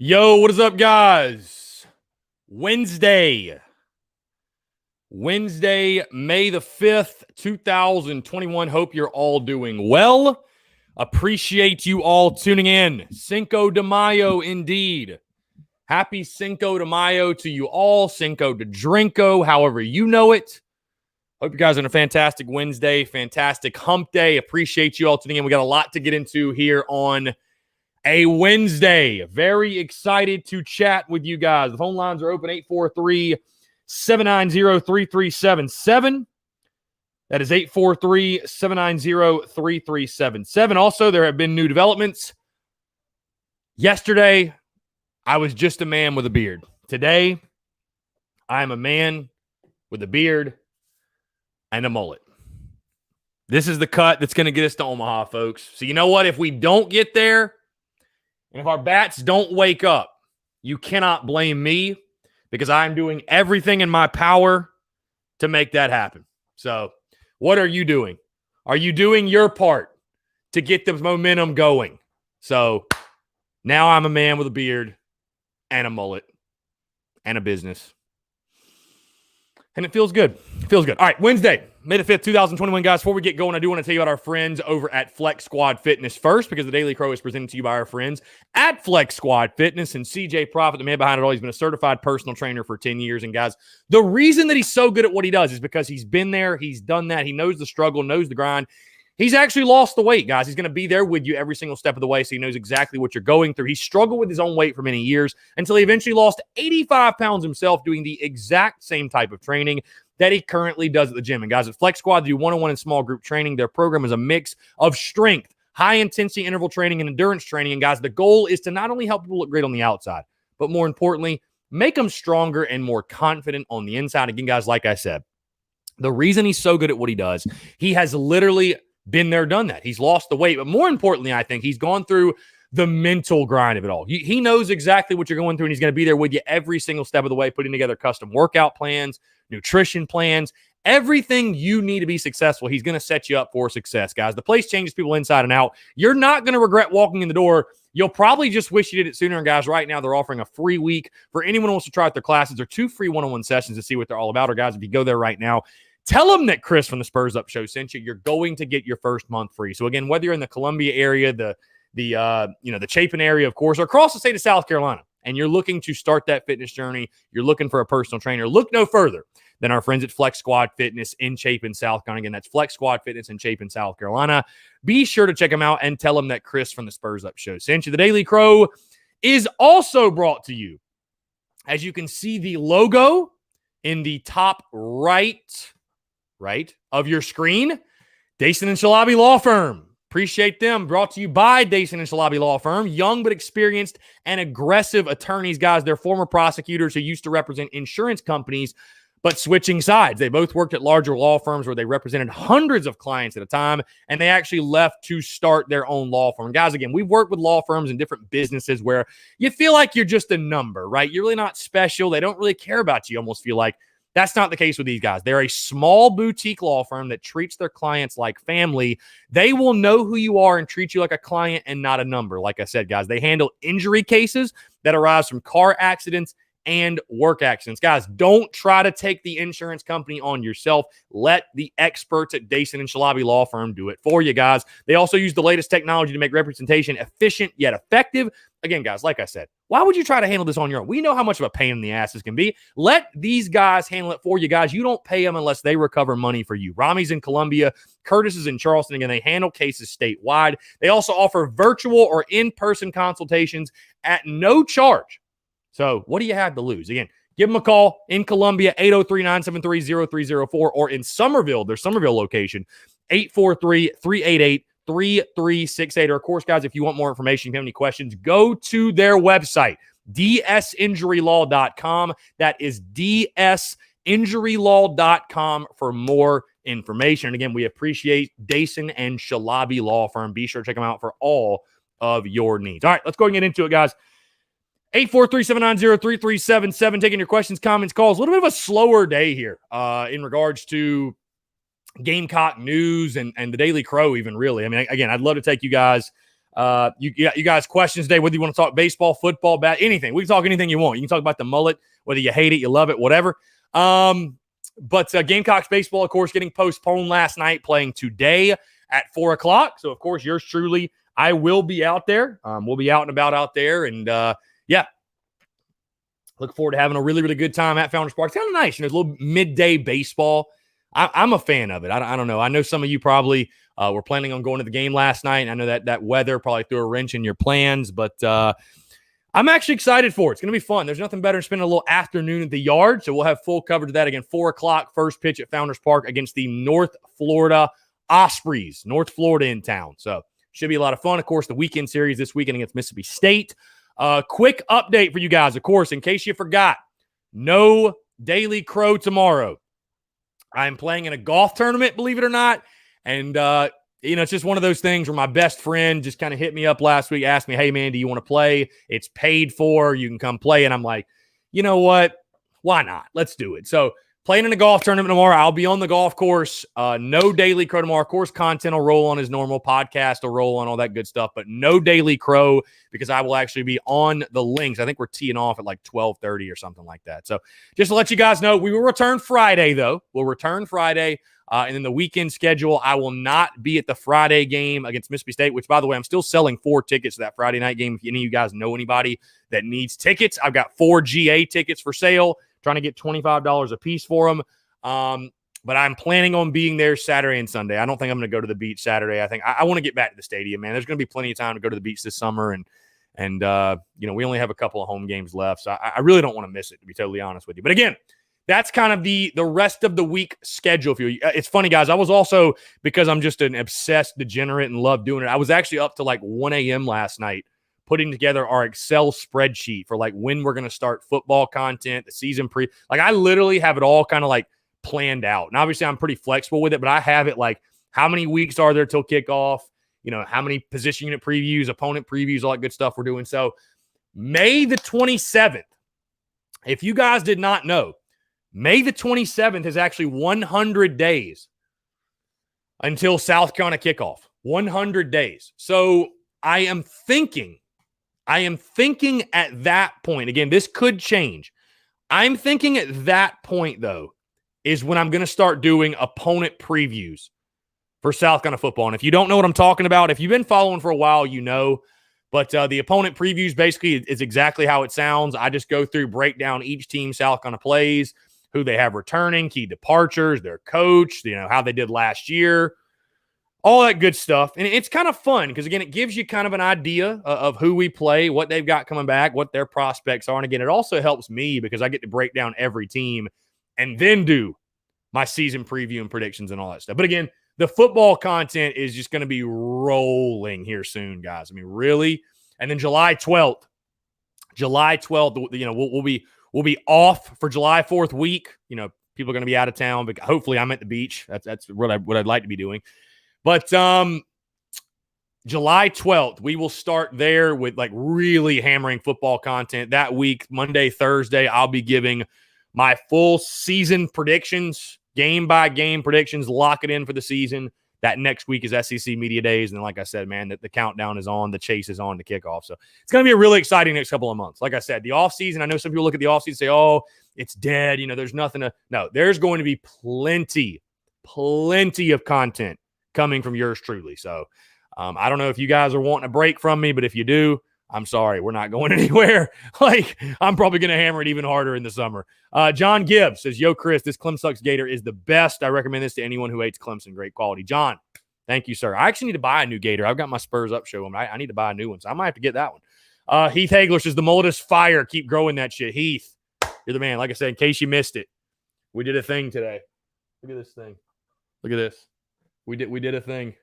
Yo, what is up, guys? Wednesday, May the 5th, 2021. Hope you're all doing well. Appreciate you all tuning in. Cinco de Mayo, indeed. Happy Cinco de Mayo to you all. Cinco de Drinko, however you know it. Hope you guys are on a fantastic Wednesday, fantastic hump day. Appreciate you all tuning in. We got a lot to get into here on a Wednesday. Very excited to chat with you guys. The phone lines are open, 843-790-3377. That is 843-790-3377. Also, there have been new developments. Yesterday, I was just a man with a beard. Today, I am a man with a beard and a mullet. This is the cut that's going to get us to Omaha, folks. So you know what? If we don't get there, and if our bats don't wake up, you cannot blame me because I'm doing everything in my power to make that happen. So what are you doing? Are you doing your part to get the momentum going? So now I'm a man with a beard and a mullet and a business. And it feels good. It feels good. All right, Wednesday, May the 5th, 2021, guys. Before we get going, I do want to tell you about our friends over at Flex Squad Fitness first, because the Daily Crow is presented to you by our friends at Flex Squad Fitness. And CJ Profit, the man behind it all, he's been a certified personal trainer for 10 years. And guys, the reason that he's so good at what he does is because he's been there, he's done that, he knows the struggle, knows the grind. He's actually lost the weight, guys. He's going to be there with you every single step of the way, so he knows exactly what you're going through. He struggled with his own weight for many years until he eventually lost 85 pounds himself doing the exact same type of training that he currently does at the gym. And guys, at Flex Squad, they do one-on-one and small group training. Their program is a mix of strength, high-intensity interval training, and endurance training. And guys, the goal is to not only help people look great on the outside, but more importantly, make them stronger and more confident on the inside. Again, guys, like I said, the reason he's so good at what he does, he has literally been there, done that. He's lost the weight, but more importantly, I think he's gone through the mental grind of it all. He knows exactly what you're going through, and he's going to be there with you every single step of the way, putting together custom workout plans, nutrition plans, everything you need to be successful. He's going to set you up for success, guys. The place changes people inside and out. You're not going to regret walking in the door. You'll probably just wish you did it sooner. And guys, right now they're offering a free week for anyone who wants to try out their classes, or 2 free one-on-one sessions to see what they're all about. Or guys, if you go there right now, tell them that Chris from the Spurs Up Show sent you. You're going to get your first month free. So again, whether you're in the Columbia area, the Chapin area, of course, or across the state of South Carolina, and you're looking to start that fitness journey, you're looking for a personal trainer, look no further than our friends at Flex Squad Fitness in Chapin, South Carolina. Again, that's Flex Squad Fitness in Chapin, South Carolina. Be sure to check them out and tell them that Chris from the Spurs Up Show sent you. The Daily Crow is also brought to you, as you can see the logo in the top right of your screen, Dason and Shalabi Law Firm. Appreciate them. Brought to you by Dason and Shalabi Law Firm. Young but experienced and aggressive attorneys, guys. They're former prosecutors who used to represent insurance companies, but switching sides. They both worked at larger law firms where they represented hundreds of clients at a time, and they actually left to start their own law firm. Guys, again, we've worked with law firms in different businesses where you feel like you're just a number, right? You're really not special. They don't really care about you, almost feel like. That's not the case with these guys. They're a small boutique law firm that treats their clients like family. They will know who you are and treat you like a client and not a number. Like I said, guys, they handle injury cases that arise from car accidents and work accidents. Guys, don't try to take the insurance company on yourself. Let the experts at Dason and Shalabi Law Firm do it for you, guys. They also use the latest technology to make representation efficient yet effective. Again, guys, like I said, why would you try to handle this on your own? We know how much of a pain in the ass this can be. Let these guys handle it for you, guys. You don't pay them unless they recover money for you. Rami's in Columbia. Curtis is in Charleston. Again, they handle cases statewide. They also offer virtual or in-person consultations at no charge. So what do you have to lose? Again, give them a call in Columbia, 803-973-0304, or in Somerville, their Somerville location, 843-388-3368. Or, of course, guys, if you want more information, if you have any questions, go to their website, dsinjurylaw.com. That is dsinjurylaw.com for more information. And again, we appreciate Dason and Shalabi Law Firm. Be sure to check them out for all of your needs. All right, let's go and get into it, guys. 843-790-3377. Taking your questions, comments, calls. A little bit of a slower day here in regards to Gamecock news and the Daily Crow even, really. I mean, again, I'd love to take you guys You guys questions today, whether you want to talk baseball, football, anything. We can talk anything you want. You can talk about the mullet, whether you hate it, you love it, whatever. But Gamecocks baseball, of course, getting postponed last night, playing today at 4 o'clock. So, of course, yours truly, I will be out there. We'll be out and about out there. And, look forward to having a really, really good time at Founders Park. It's kind of nice. A little midday baseball. I'm a fan of it. I don't know. I know some of you probably were planning on going to the game last night. I know that weather probably threw a wrench in your plans, but I'm actually excited for it. It's going to be fun. There's nothing better than spending a little afternoon at the yard, so we'll have full coverage of that again. 4 o'clock, first pitch at Founders Park against the North Florida Ospreys. North Florida in town. So should be a lot of fun. Of course, the weekend series this weekend against Mississippi State. Quick update for you guys, of course, in case you forgot. No Daily Crow tomorrow. I'm playing in a golf tournament, believe it or not. And, it's just one of those things where my best friend just kind of hit me up last week, asked me, hey, man, do you want to play? It's paid for. You can come play. And I'm like, you know what? Why not? Let's do it. So playing in a golf tournament tomorrow. I'll be on the golf course. No Daily Crow tomorrow. Of course, content will roll on as normal. Podcast will roll on, all that good stuff. But no Daily Crow because I will actually be on the links. I think we're teeing off at like 12:30 or something like that. So just to let you guys know, we will return Friday, though. We'll return Friday. And then the weekend schedule, I will not be at the Friday game against Mississippi State, which, by the way, I'm still selling 4 tickets to that Friday night game. If any of you guys know anybody that needs tickets, I've got 4 GA tickets for sale, trying to get $25 a piece for them. But I'm planning on being there Saturday and Sunday. I don't think I'm going to go to the beach Saturday. I think I want to get back to the stadium, man. There's going to be plenty of time to go to the beach this summer. And we only have a couple of home games left. So I really don't want to miss it, to be totally honest with you. But again, that's kind of the rest of the week schedule for you. It's funny, guys. I was also, because I'm just an obsessed degenerate and love doing it, I was actually up to like 1 a.m. last night putting together our Excel spreadsheet for like when we're going to start football content, the season I literally have it all kind of like planned out. And obviously I'm pretty flexible with it, but I have it like how many weeks are there till kickoff, how many position unit previews, opponent previews, all that good stuff we're doing. So May the 27th, if you guys did not know, May the 27th is actually 100 days until South Carolina kickoff. 100 days. So I am thinking at that point, again, this could change. I'm thinking at that point, though, is when I'm going to start doing opponent previews for South Carolina football. And if you don't know what I'm talking about, if you've been following for a while, you know. But the opponent previews basically is exactly how it sounds. I just go through, break down each team South Carolina plays, who they have returning, key departures, their coach, how they did last year, all that good stuff. And it's kind of fun because, again, it gives you kind of an idea of who we play, what they've got coming back, what their prospects are. And, again, it also helps me because I get to break down every team and then do my season preview and predictions and all that stuff. But, again, the football content is just going to be rolling here soon, guys. I mean, really. And then July 12th, we'll be off for July 4th week. People are going to be out of town, but hopefully I'm at the beach. That's what I'd like to be doing. But July 12th, we will start there with like really hammering football content that week. Monday, Thursday, I'll be giving my full season predictions, game by game predictions, lock it in for the season. That next week is SEC Media Days. And then, like I said, man, the countdown is on. The chase is on to kickoff. So it's going to be a really exciting next couple of months. Like I said, the offseason, I know some people look at the offseason and say, oh, it's dead. There's nothing to – no, there's going to be plenty of content coming from yours truly. So I don't know if you guys are wanting a break from me, but if you do, I'm sorry. We're not going anywhere. I'm probably going to hammer it even harder in the summer. John Gibbs says, yo, Chris, this Clemsucks Gator is the best. I recommend this to anyone who hates Clemson. Great quality. John, thank you, sir. I actually need to buy a new Gator. I've got my Spurs Up show. I need to buy a new one, so I might have to get that one. Heath Hagler says, the mullet is fire. Keep growing that shit. Heath, you're the man. Like I said, in case you missed it, we did a thing today. Look at this thing. Look at this. We did a thing.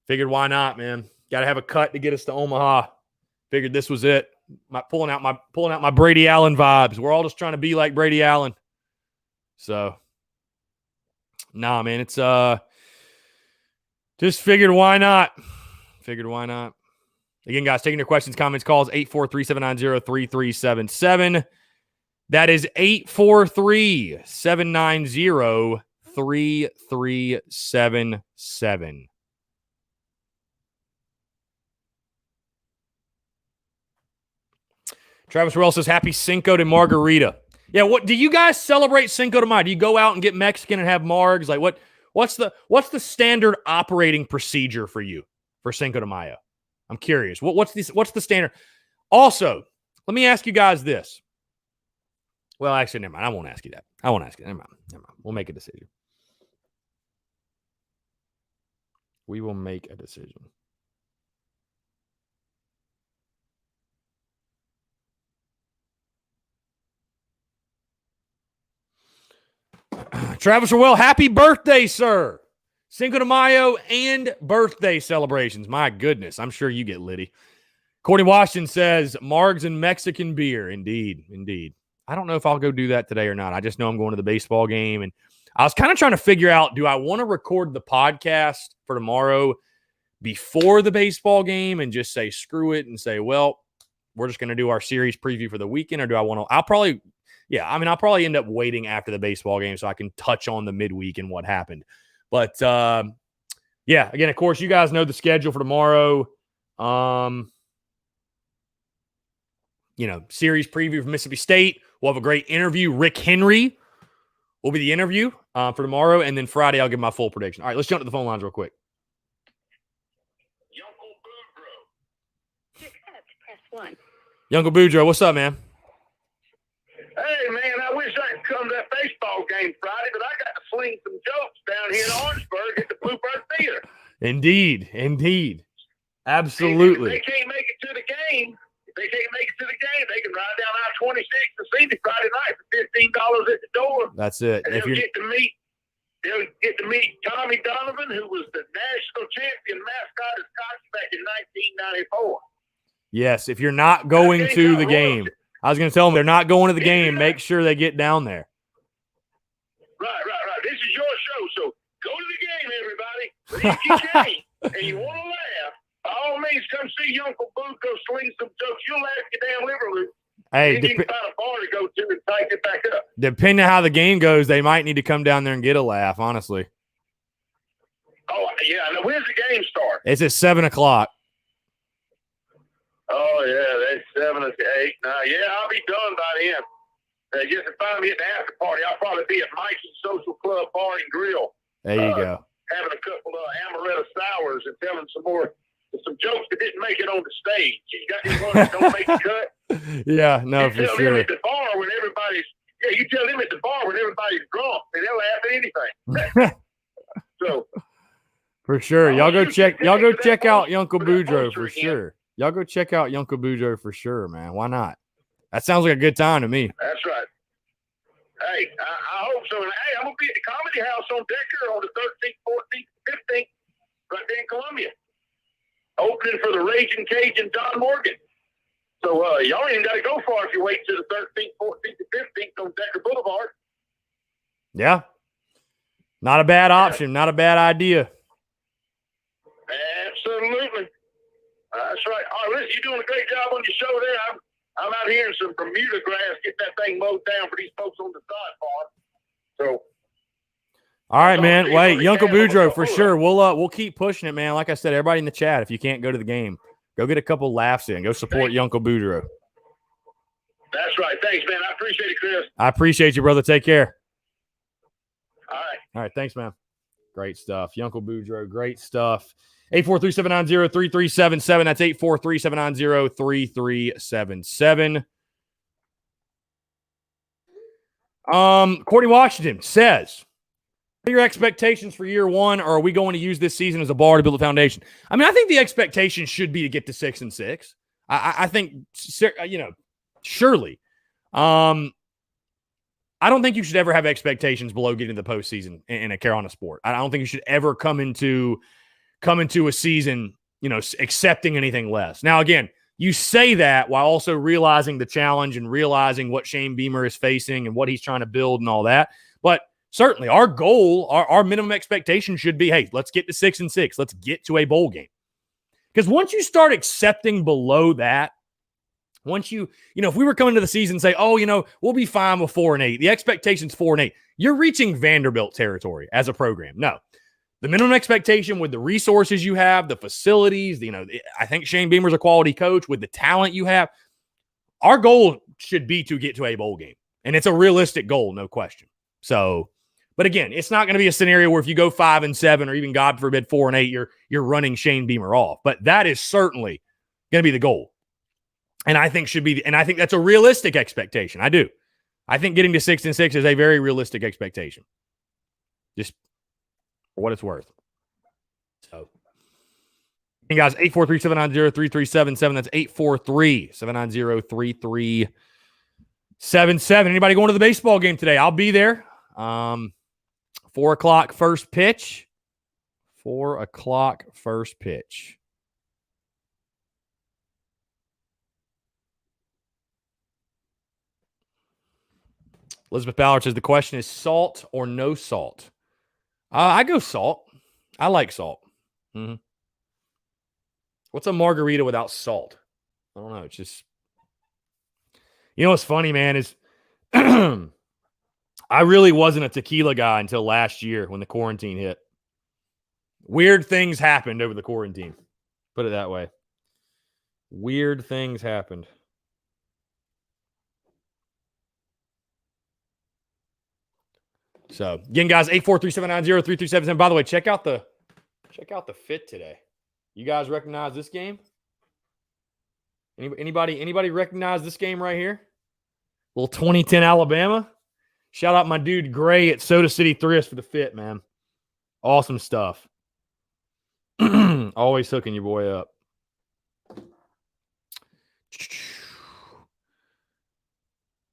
Figured why not, man? Got to have a cut to get us to Omaha. Figured this was it. Pulling out my Brady Allen vibes. We're all just trying to be like Brady Allen. So, nah, man, it's just figured why not? Again, guys, taking your questions, comments, calls 843-790-3377. That is 843-790-3377. Travis Ruel says, happy Cinco de Margarita. Yeah, what do you guys celebrate Cinco de Mayo? Do you go out and get Mexican and have margs? Like what's the standard operating procedure for you for Cinco de Mayo? I'm curious. What's the standard? Also, let me ask you guys this. Well, actually, never mind. I won't ask you that. I won't ask you. Never mind. We'll make a decision. We will make a decision. Travis Orwell, happy birthday, sir. Cinco de Mayo and birthday celebrations. My goodness, I'm sure you get litty. Courtney Washington says, margs and Mexican beer. Indeed, indeed. I don't know if I'll go do that today or not. I just know I'm going to the baseball game. And I was kind of trying to figure out, do I want to record the podcast for tomorrow before the baseball game and just say, screw it, and say, well, we're just going to do our series preview for the weekend? Or do I want to, I'll probably end up waiting after the baseball game so I can touch on the midweek and what happened. But, yeah, again, of course, you guys know the schedule for tomorrow. Series preview for Mississippi State. We'll have a great interview. Rick Henry will be the interview for tomorrow. And then Friday, I'll give my full prediction. All right, let's jump to the phone lines real quick. Uncle Boudreaux, what's up, man? Hey, man, I wish I could come to that baseball game Friday, but I got to sling some jokes down here in Orangeburg at the Bluebird Theater. Indeed. Absolutely. If they can't make it to the game, they can ride down I-26 to see me Friday night for $15 at the door. That's it. And they'll get to meet Tommy Donovan, who was the national champion mascot of Scotch back in 1994. Yes, if you're not going to the game, I was going to tell them they're not going to the game. Make sure they get down there. Right. This is your show, so go to the game, everybody. But if you can't and you want to laugh, by all means, come see Uncle Boo go sling some jokes. You'll laugh your damn liver loose. Hey, you can find a bar to go to and take it back up. Depending on how the game goes, they might need to come down there and get a laugh, honestly. Oh, yeah. Now, when's the game start? It's at 7:00. Oh, yeah, that's 7 or 8 now. Yeah, I'll be done by then. Just to find me at the after party, I'll probably be at Mikey's Social Club Bar and Grill. There you go. Having a couple of amaretto sours and telling some jokes that didn't make it on the stage. You got any ones that don't make the cut? Yeah, no, for sure. You tell them at the bar when everybody's drunk, and they'll laugh at anything. So, for sure. Y'all go check out Uncle Boudreaux for sure. Y'all go check out Uncle Boudreaux for sure, man. Why not? That sounds like a good time to me. That's right. Hey, I hope so. And, hey, I'm going to be at the Comedy House on Decker on the 13th, 14th, 15th, right there in Columbia. Opening for the Raging Cajun John Morgan. So y'all ain't got to go far if you wait till the 13th, 14th, and 15th on Decker Boulevard. Yeah. Not a bad option. Not a bad idea. Absolutely. That's right. All right, listen, you're doing a great job on your show there. I'm out here in some Bermuda grass, get that thing mowed down for these folks on the side farm. So, all right, man. Wait, Uncle Boudreaux for sure. We'll keep pushing it, man. Like I said, everybody in the chat, if you can't go to the game, go get a couple laughs in. Go support Uncle Boudreaux. That's right. Thanks, man. I appreciate it, Chris. I appreciate you, brother. Take care. All right. Thanks, man. Great stuff. Uncle Boudreaux, great stuff. 843-790-3377. That's 843-790-3377. Courtney Washington says, what are your expectations for year one, or are we going to use this season as a bar to build a foundation? I mean, I think the expectation should be to get to 6-6. I think, surely. I don't think you should ever have expectations below getting to the postseason in a Carolina sport. I don't think you should ever come into a season, accepting anything less. Now, again, you say that while also realizing the challenge and realizing what Shane Beamer is facing and what he's trying to build and all that. But certainly our goal, our minimum expectation should be, hey, let's get to 6-6. Let's get to a bowl game. Because once you start accepting below that, once if we were coming to the season and say, we'll be fine with 4-8, the expectation's 4-8, you're reaching Vanderbilt territory as a program. No. The minimum expectation with the resources you have, the facilities, I think Shane Beamer's a quality coach with the talent you have. our goal should be to get to a bowl game. And it's a realistic goal, no question. So, but again, it's not going to be a scenario where if you go 5-7 or even God forbid 4-8, you're running Shane Beamer off. But that is certainly going to be the goal. And I think that's a realistic expectation. I do. I think getting to 6-6 is a very realistic expectation. Just for what it's worth. So, and guys, 843-790-3377. That's 843-790-3377. Anybody going to the baseball game today? I'll be there. 4 o'clock first pitch. 4 o'clock first pitch. Elizabeth Ballard says the question is salt or no salt. I go salt. I like salt. Mm-hmm. What's a margarita without salt? I don't know. It's just, you know what's funny, man, is I really wasn't a tequila guy until last year when the quarantine hit. Weird things happened over the quarantine. Put it that way. Weird things happened. So, again, guys, 843-790-3377. By the way, check out the fit today. You guys recognize this game? Anybody recognize this game right here? Little 2010 Alabama. Shout out my dude Gray at Soda City Thrifts for the fit, man. Awesome stuff. Always hooking your boy up.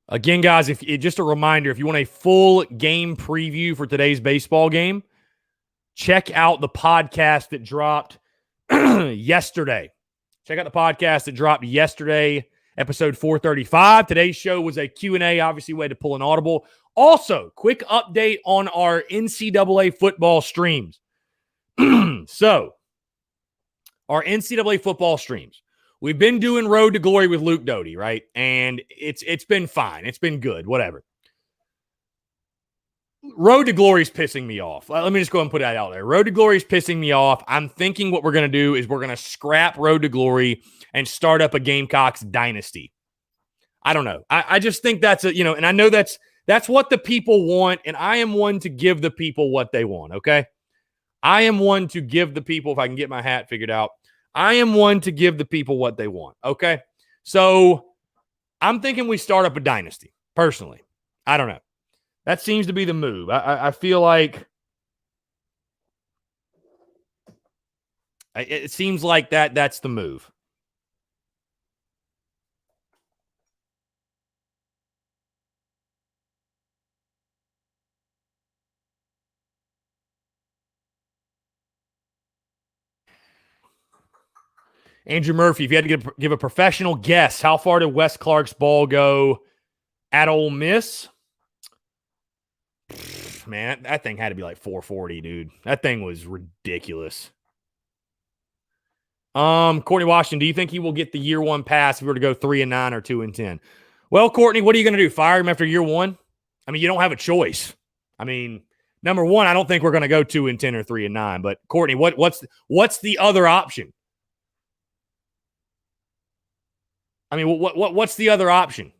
Again, guys, just a reminder, if you want a full game preview for today's baseball game, check out the podcast that dropped yesterday. Check out the podcast that dropped yesterday, episode 435. Today's show was a Q&A, obviously, way to pull an audible. Also, quick update on our NCAA football streams. So, our NCAA football streams. We've been doing Road to Glory with Luke Doty, right? And it's been fine. It's been good, whatever. Road to Glory is pissing me off. Let me just go ahead and put that out there. Road to Glory is pissing me off. I'm thinking what we're going to do is we're going to scrap Road to Glory and start up a Gamecocks dynasty. I don't know. I just think that's and I know that's what the people want, and I am one to give the people what they want, okay? I am one to give the people, if I can get my hat figured out, I am one to give the people what they want, okay? So I'm thinking we start up a dynasty, personally. I don't know. That seems to be the move. I feel like it seems like that's the move. Andrew Murphy, if you had to give a professional guess, how far did Wes Clark's ball go at Ole Miss? Man, that thing had to be like 440, dude. That thing was ridiculous. Courtney Washington, do you think he will get the year one pass if we were to go 3-9 or 2-10? Well, Courtney, what are you going to do? Fire him after year one? I mean, you don't have a choice. I mean, number one, I don't think we're going to go 2-10 or 3-9. But Courtney, what's the other option? I mean, what's the other option?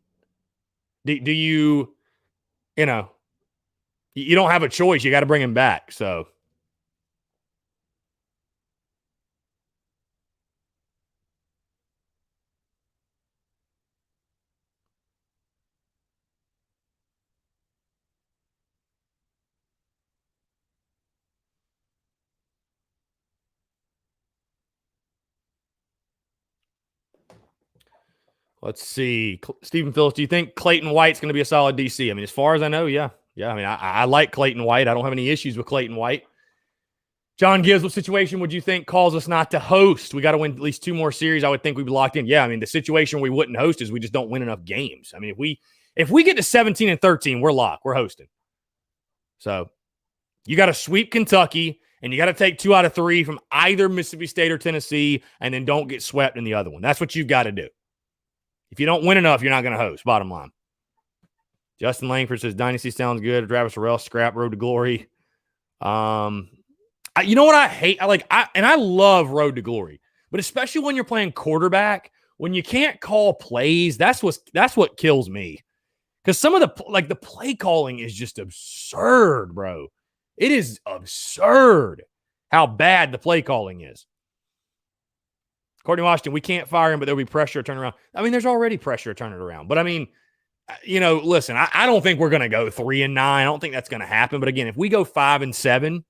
Do you don't have a choice. You got to bring him back. So. Let's see. Stephen Phillips, do you think Clayton White's going to be a solid DC? I mean, as far as I know, yeah. Yeah, I mean, I like Clayton White. I don't have any issues with Clayton White. John Gibbs, what situation would you think calls us not to host? We got to win at least 2 more series. I would think we'd be locked in. Yeah, I mean, the situation we wouldn't host is we just don't win enough games. I mean, if we get to 17-13, we're locked. We're hosting. So you got to sweep Kentucky, and you got to take 2 out of 3 from either Mississippi State or Tennessee, and then don't get swept in the other one. That's what you've got to do. If you don't win enough, you're not going to host, bottom line. Justin Langford says, Dynasty sounds good. Travis Harrell, scrap Road to Glory. You know what I hate? I love Road to Glory. But especially when you're playing quarterback, when you can't call plays, that's what kills me. Because some of the play calling is just absurd, bro. It is absurd how bad the play calling is. Courtney Washington, we can't fire him, but there'll be pressure to turn around. I mean, there's already pressure to turn it around. But I mean, listen, I don't think we're going to go 3-9. I don't think that's going to happen. But again, if we go 5-7,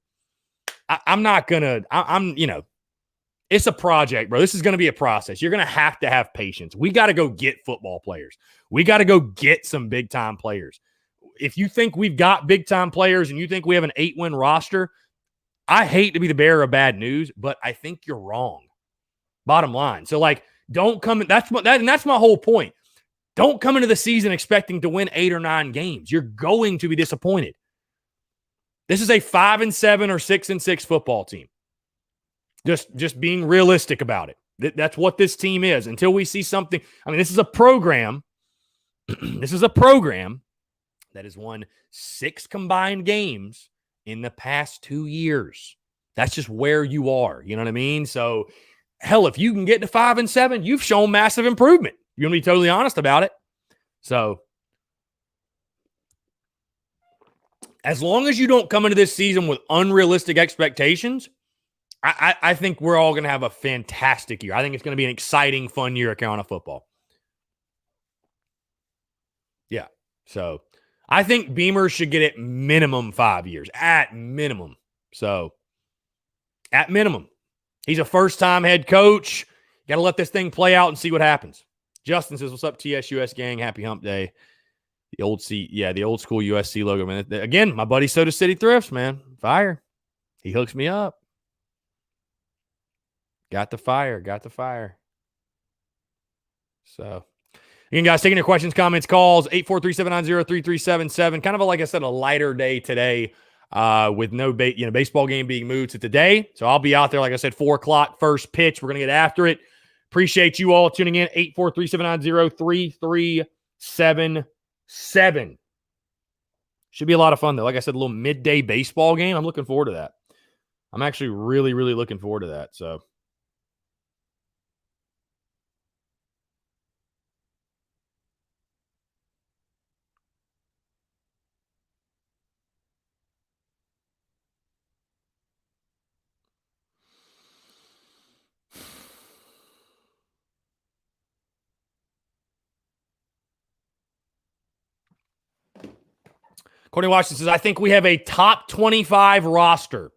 I'm not going to, it's a project, bro. This is going to be a process. You're going to have patience. We got to go get football players. We got to go get some big-time players. If you think we've got big-time players and you think we have an 8-win roster, I hate to be the bearer of bad news, but I think you're wrong. Bottom line. So, don't come in. That's my whole point. Don't come into the season expecting to win 8 or 9 games. You're going to be disappointed. This is a 5-7 or 6-6 football team. Just being realistic about it. That's what this team is. Until we see something. I mean, this is a program. This is a program that has won 6 combined games in the past 2 years. That's just where you are. You know what I mean? So, hell, if you can get to 5-7, you've shown massive improvement. You're going to be totally honest about it. So, as long as you don't come into this season with unrealistic expectations, I think we're all going to have a fantastic year. I think it's going to be an exciting, fun year at Carolina football. Yeah. So, I think Beamer should get at minimum 5 years. At minimum. So, at minimum. He's a first-time head coach. Got to let this thing play out and see what happens. Justin says, what's up, TSUS gang? Happy hump day. The old school USC logo, man. Again, my buddy Soda City Thrifts, man. Fire. He hooks me up. Got the fire. So, again, guys, taking your questions, comments, calls, 843-790-3377. Kind of like I said, a lighter day today with no baseball game being moved to today. So I'll be out there, like I said, 4 o'clock, first pitch. We're going to get after it. Appreciate you all tuning in. 843-790-3377. Should be a lot of fun, though. Like I said, a little midday baseball game. I'm looking forward to that. I'm actually really, really looking forward to that. So, Courtney Washington says, I think we have a top 25 roster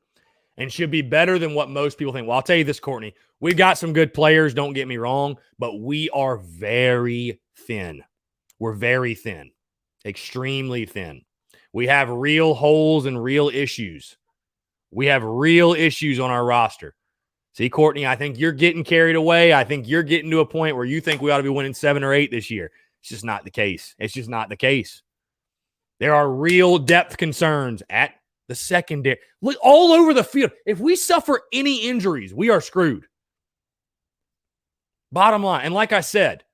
and should be better than what most people think. Well, I'll tell you this, Courtney. We've got some good players, don't get me wrong, but we are very thin. We're very thin. Extremely thin. We have real holes and real issues. We have real issues on our roster. See, Courtney, I think you're getting carried away. I think you're getting to a point where you think we ought to be winning 7 or 8 this year. It's just not the case. It's just not the case. There are real depth concerns at the secondary. Look all over the field. If we suffer any injuries, we are screwed. Bottom line. And like I said,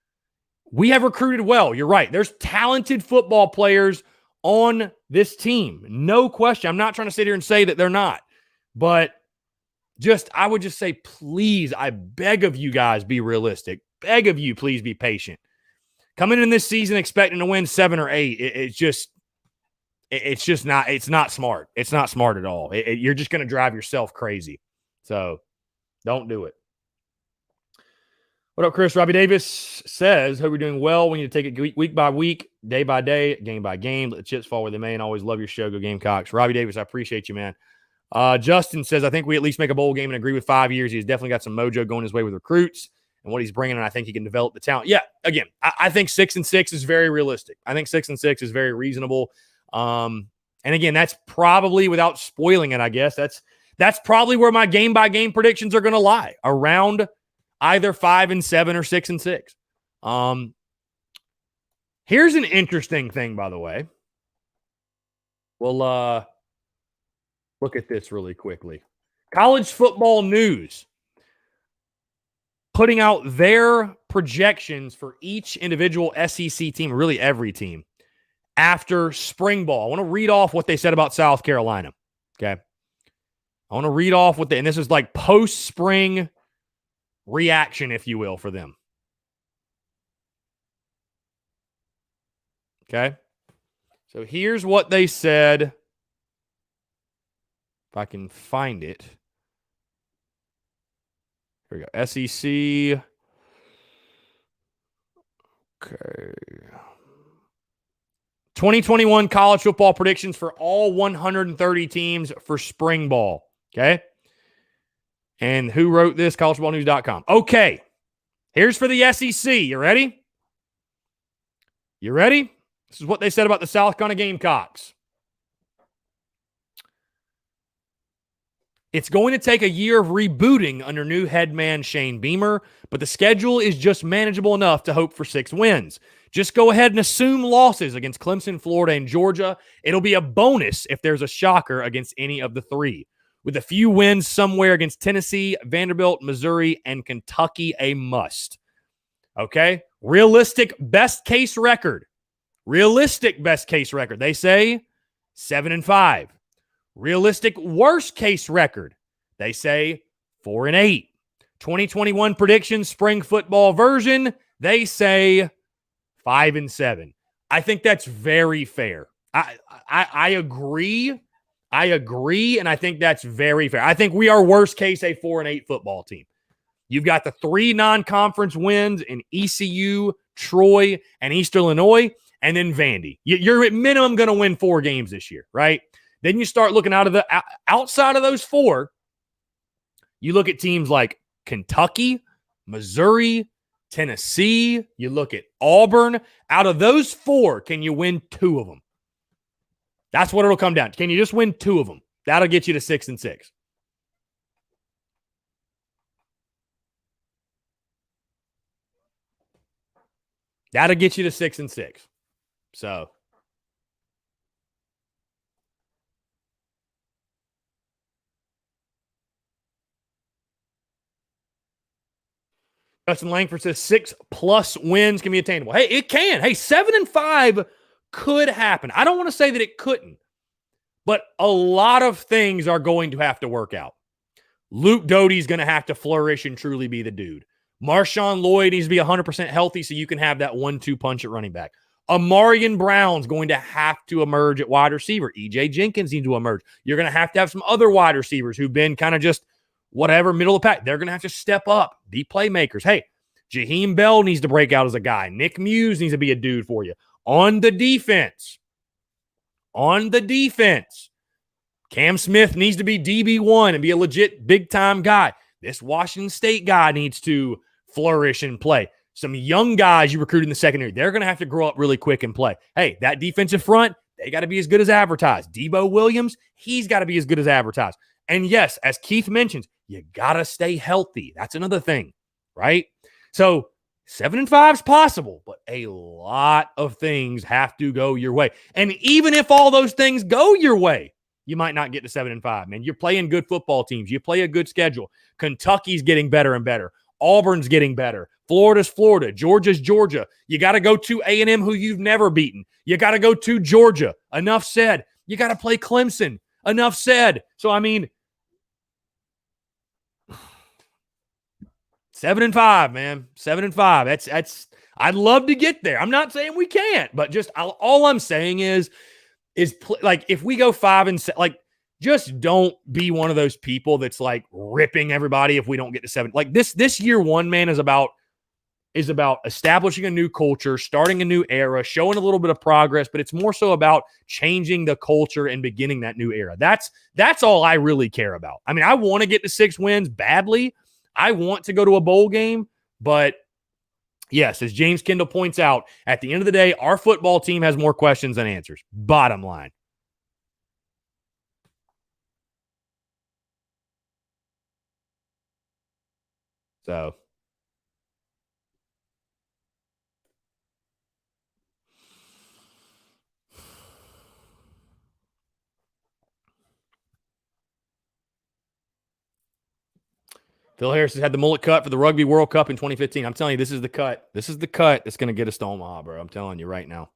we have recruited well. You're right. There's talented football players on this team. No question. I'm not trying to sit here and say that they're not. But I would just say, please, I beg of you guys, be realistic. Beg of you, please be patient. Coming in this season expecting to win 7 or 8, it's not smart. It's not smart at all. You're just going to drive yourself crazy. So don't do it. What up, Chris? Robbie Davis says, hope you're doing well. We need to take it week by week, day by day, game by game. Let the chips fall where they may, and always love your show. Go Gamecocks. Robbie Davis, I appreciate you, man. Justin says, I think we at least make a bowl game and agree with 5 years. He's definitely got some mojo going his way with recruits and what he's bringing, and I think he can develop the talent. Yeah, again, I think 6-6 is very realistic. I think 6-6 is very reasonable. And again, that's probably, without spoiling it, I guess, that's probably where my game-by-game predictions are going to lie, around either 5-7 or 6-6. Here's an interesting thing, by the way. We'll look at this really quickly. College Football News putting out their projections for each individual SEC team, really every team, after spring ball. I want to read off what they said about South Carolina. Okay. I want to read off and this is like post-spring reaction, if you will, for them. Okay. So here's what they said. If I can find it. Here we go. SEC. Okay. 2021 college football predictions for all 130 teams for spring ball. Okay. And who wrote this? collegefootballnews.com. Okay. Here's for the SEC. You ready? You ready? This is what they said about the South Carolina Gamecocks. It's going to take a year of rebooting under new head man Shane Beamer, but the schedule is just manageable enough to hope for 6 wins. Just go ahead and assume losses against Clemson, Florida, and Georgia. It'll be a bonus if there's a shocker against any of the 3. With a few wins somewhere against Tennessee, Vanderbilt, Missouri, and Kentucky, a must. Okay? Realistic best case record. Realistic best case record. They say 7-5. Realistic worst case record. They say 4-8. 2021 predictions, spring football version. They say 5-7. I think that's very fair. I agree. I agree, and I think that's very fair. I think we are worst case a 4-8 football team. You've got the 3 non-conference wins in ECU, Troy, and East Illinois, and then Vandy. You're at minimum going to win 4 games this year, right? Then you start looking outside of those 4. You look at teams like Kentucky, Missouri, Tennessee. You look at Auburn. Out of those 4, can you win 2 of them? That's what it'll come down to. Can you just win 2 of them? That'll get you to 6-6. That'll get you to 6-6. So. Justin Langford says 6+ wins can be attainable. Hey, it can. Hey, 7-5 could happen. I don't want to say that it couldn't, but a lot of things are going to have to work out. Luke Doty's going to have to flourish and truly be the dude. Marshawn Lloyd needs to be 100% healthy so you can have that 1-2 punch at running back. Amarian Brown's going to have to emerge at wide receiver. EJ Jenkins needs to emerge. You're going to have some other wide receivers who've been kind of just whatever, middle of the pack. They're going to have to step up, be playmakers. Hey, Jaheim Bell needs to break out as a guy. Nick Muse needs to be a dude for you. On the defense, Cam Smith needs to be DB1 and be a legit big-time guy. This Washington State guy needs to flourish and play. Some young guys you recruit in the secondary, they're going to have to grow up really quick and play. Hey, that defensive front, they got to be as good as advertised. Debo Williams, he's got to be as good as advertised. And yes, as Keith mentions, you got to stay healthy. That's another thing, right? So 7-5 is possible, but a lot of things have to go your way. And even if all those things go your way, you might not get to 7-5, man. You're playing good football teams. You play a good schedule. Kentucky's getting better and better. Auburn's getting better. Florida's Florida. Georgia's Georgia. You got to go to A&M, who you've never beaten. You got to go to Georgia. Enough said. You got to play Clemson. Enough said. So, I mean, 7-5, man. 7-5. That's. I'd love to get there. I'm not saying we can't, but just all I'm saying is like if we go 5-7, like just don't be one of those people that's like ripping everybody if we don't get to 7. Like this year one, man, is about establishing a new culture, starting a new era, showing a little bit of progress, but it's more so about changing the culture and beginning that new era. That's all I really care about. I mean, I want to get to 6 wins badly. I want to go to a bowl game, but yes, as James Kendall points out, at the end of the day, our football team has more questions than answers. Bottom line. So. Phil Harris has had the mullet cut for the Rugby World Cup in 2015. I'm telling you, this is the cut. This is the cut that's going to get us to Omaha, bro. I'm telling you right now.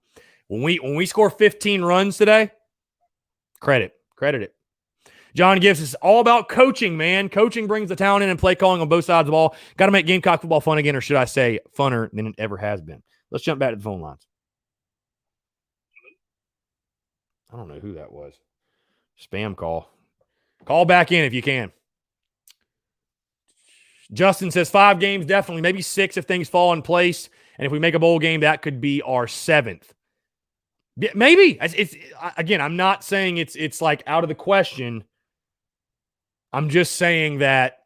When we score 15 runs today, credit it. John Gibbs is all about coaching, man. Coaching brings the talent in and play calling on both sides of the ball. Got to make Gamecock football fun again, or should I say funner than it ever has been. Let's jump back to the phone lines. I don't know who that was. Spam call. Call back in if you can. Justin says 5 games, definitely. Maybe 6 if things fall in place. And if we make a bowl game, that could be our 7th. Maybe. It's again, I'm not saying it's like out of the question. I'm just saying that,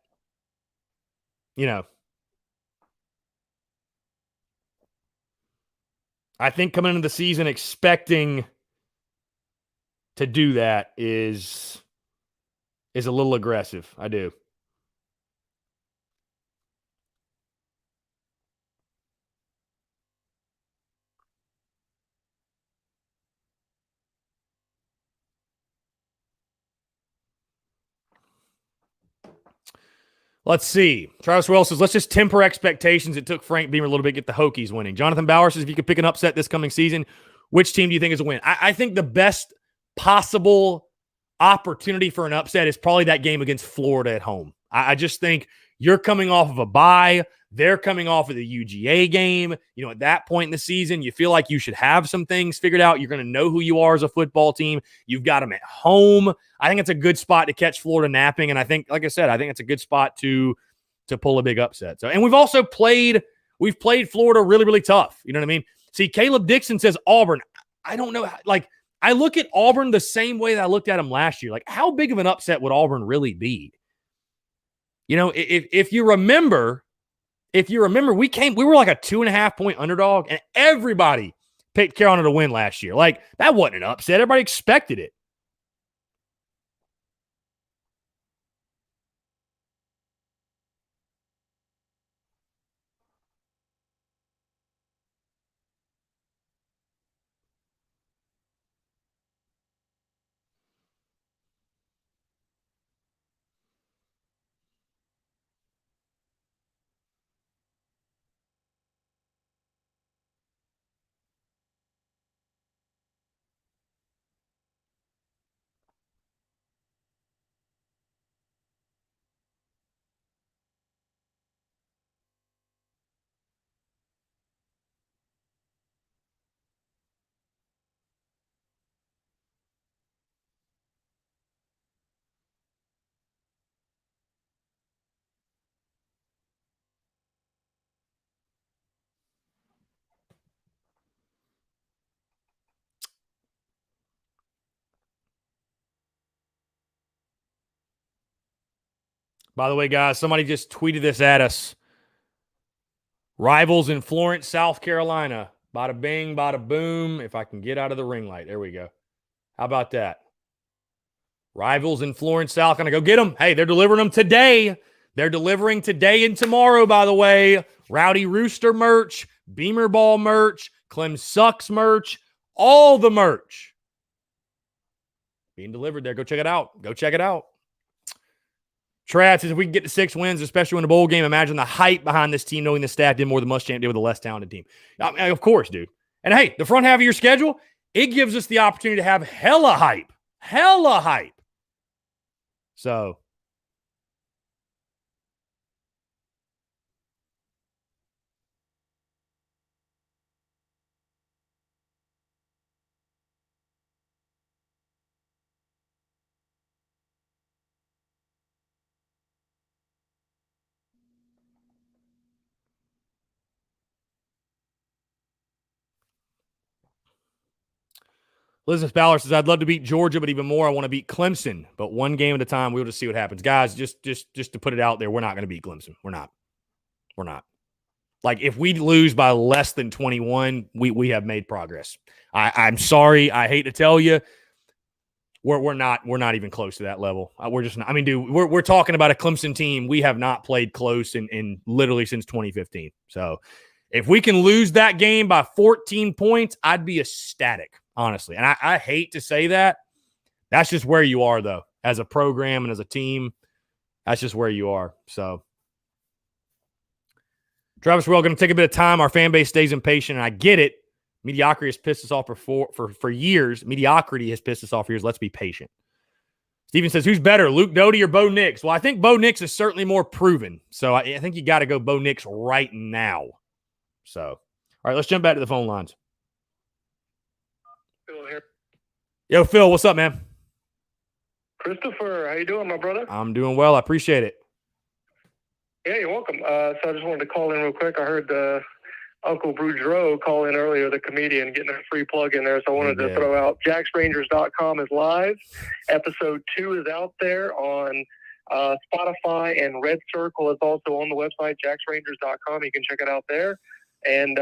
I think coming into the season expecting to do that is a little aggressive. I do. Let's see. Travis Wells says, let's just temper expectations. It took Frank Beamer a little bit to get the Hokies winning. Jonathan Bauer says, if you could pick an upset this coming season, which team do you think is a win? I think the best possible opportunity for an upset is probably that game against Florida at home. I just think you're coming off of a bye. They're coming off of the UGA game. At that point in the season, you feel like you should have some things figured out. You're going to know who you are as a football team. You've got them at home. I think it's a good spot to catch Florida napping. And I think, like I said, I think it's a good spot to pull a big upset. So, and we've also played Florida really, really tough. You know what I mean? See, Caleb Dixon says Auburn. I don't know. I look at Auburn the same way that I looked at them last year. Like, how big of an upset would Auburn really be? If you remember, we were like a 2.5 point underdog, and everybody picked Carolina to win last year. Like, that wasn't an upset. Everybody expected it. By the way, guys, somebody just tweeted this at us. Rivals in Florence, South Carolina. Bada bing, bada boom. If I can get out of the ring light. There we go. How about that? Rivals in Florence, South Carolina. Go get them. Hey, they're delivering them today. They're delivering today and tomorrow, by the way. Rowdy Rooster merch, Beamer Ball merch, Clem Sucks merch, all the merch being delivered there. Go check it out. Trad says, if we can get to 6 wins, especially in a bowl game, imagine the hype behind this team knowing the staff did more than Muschamp did with a less talented team. I mean, of course, dude. And hey, the front half of your schedule, it gives us the opportunity to have hella hype. So, Elizabeth Ballard says, I'd love to beat Georgia, but even more, I want to beat Clemson. But one game at a time, we'll just see what happens. Guys, just to put it out there, we're not going to beat Clemson. We're not. Like, if we lose by less than 21, we have made progress. I'm sorry. I hate to tell you. We're not even close to that level. We're just not. I mean, dude, we're talking about a Clemson team. We have not played close in literally since 2015. So if we can lose that game by 14 points, I'd be ecstatic, honestly. And I hate to say that. That's just where you are, though, as a program and as a team. That's just where you are. So, Travis, we're all going to take a bit of time. Our fan base stays impatient, and I get it. Mediocrity has pissed us off for years. Mediocrity has pissed us off for years. Let's be patient. Steven says, who's better, Luke Doty or Bo Nix? Well, I think Bo Nix is certainly more proven. So I think you got to go Bo Nix right now. So, all right, let's jump back to the phone lines. Yo, Phil, what's up, man? Christopher, how you doing, my brother? I'm doing well. I appreciate it. Yeah, you're welcome. So I just wanted to call in real quick. I heard Uncle Boudreaux call in earlier, the comedian, getting a free plug in there. So I wanted to throw out jacksrangers.com is live. Episode 2 is out there on Spotify, and Red Circle is also on the website, jacksrangers.com. You can check it out there. And,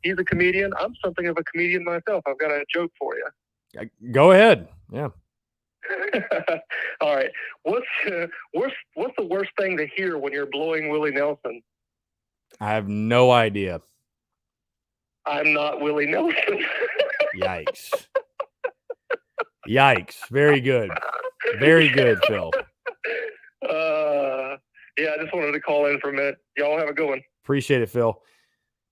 he's a comedian. I'm something of a comedian myself. I've got a joke for you. Go ahead. Yeah. All right. What's the worst thing to hear when you're blowing Willie Nelson? I have no idea. I'm not Willie Nelson. Yikes. Yikes. Very good. Very good, Phil. Yeah, I just wanted to call in for a minute. Y'all have a good one. Appreciate it, Phil.